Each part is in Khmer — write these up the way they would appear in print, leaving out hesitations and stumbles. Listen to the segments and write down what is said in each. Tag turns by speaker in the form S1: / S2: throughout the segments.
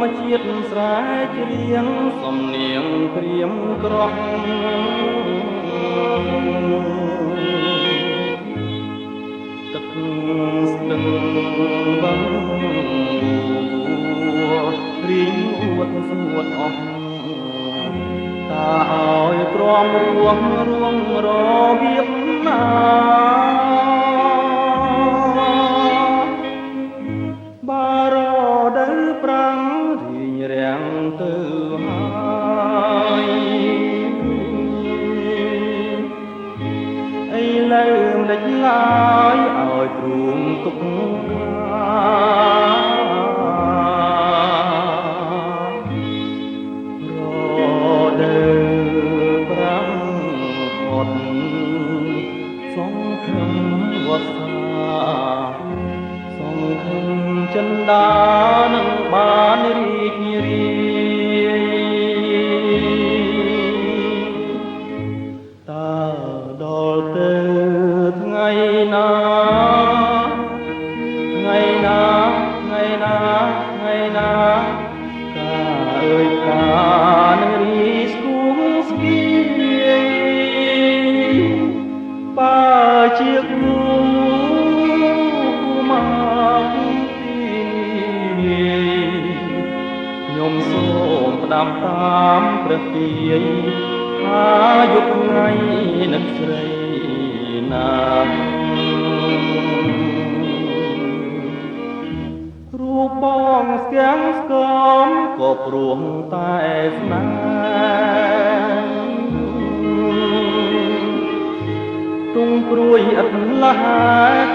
S1: មជាតិស្រែច្រៀងសំនៀងព្រាមក្រោះទឹកស្ទឹងវឹងរីងអួតស្ងួតអស់តាឲ្យទ្រាំរួងរបៀបណាបារដើប្រាំងរីងរាំងទៅហើយឥឡូវមិនដេចឡើយឲ្យទ្រូងទុកចិន្តានឹងបានរីករាយតើដល់ទៅថ្ងៃណាថ្ងៃណាថ្ងៃណាថ្ងៃណាកាអើយកានឹងរីស្គូស្គីបើជាគ្រូខ្ញុំសូមផ្ដាំតាមព្រះទាយថាយុគថ្ងៃនឹកស្រីណារូបបងស្គាំងស្គមក៏ព្រមតែស្នេហ៍ទុំព្រួយឥតលះ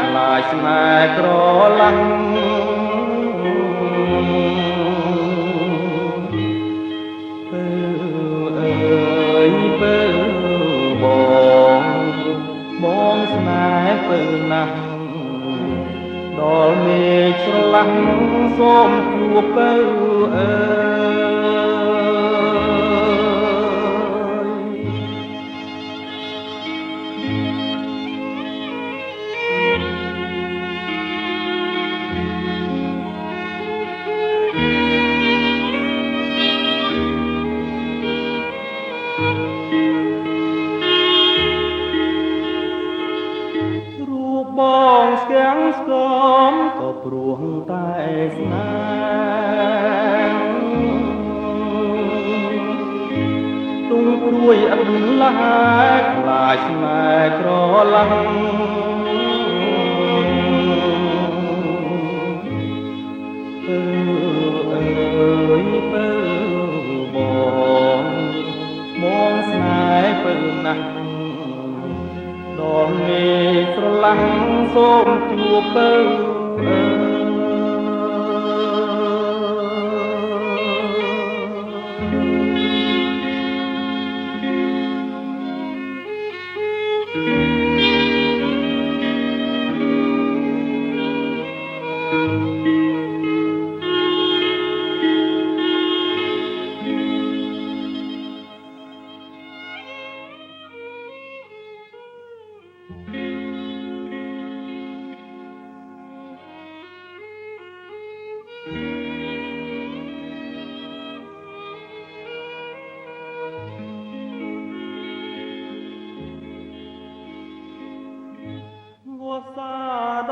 S1: ខ្លាចស្នេហ៍ក្រឡាំងបងស្នេហ៍ពើណាស់ដល់មេឃស្រឡះសូមជួបពើអើបងស្គាំងស្គមក៏ព្រោះតែស្នេហ៍ទុំព្រួយឥតលះខ្លាចស្នេហ៍ក្រឡាំងពើអើយពើបងស្នេហ៍ពើណាស់ដល់មេឃស្រឡះសូមជួបពើសាដ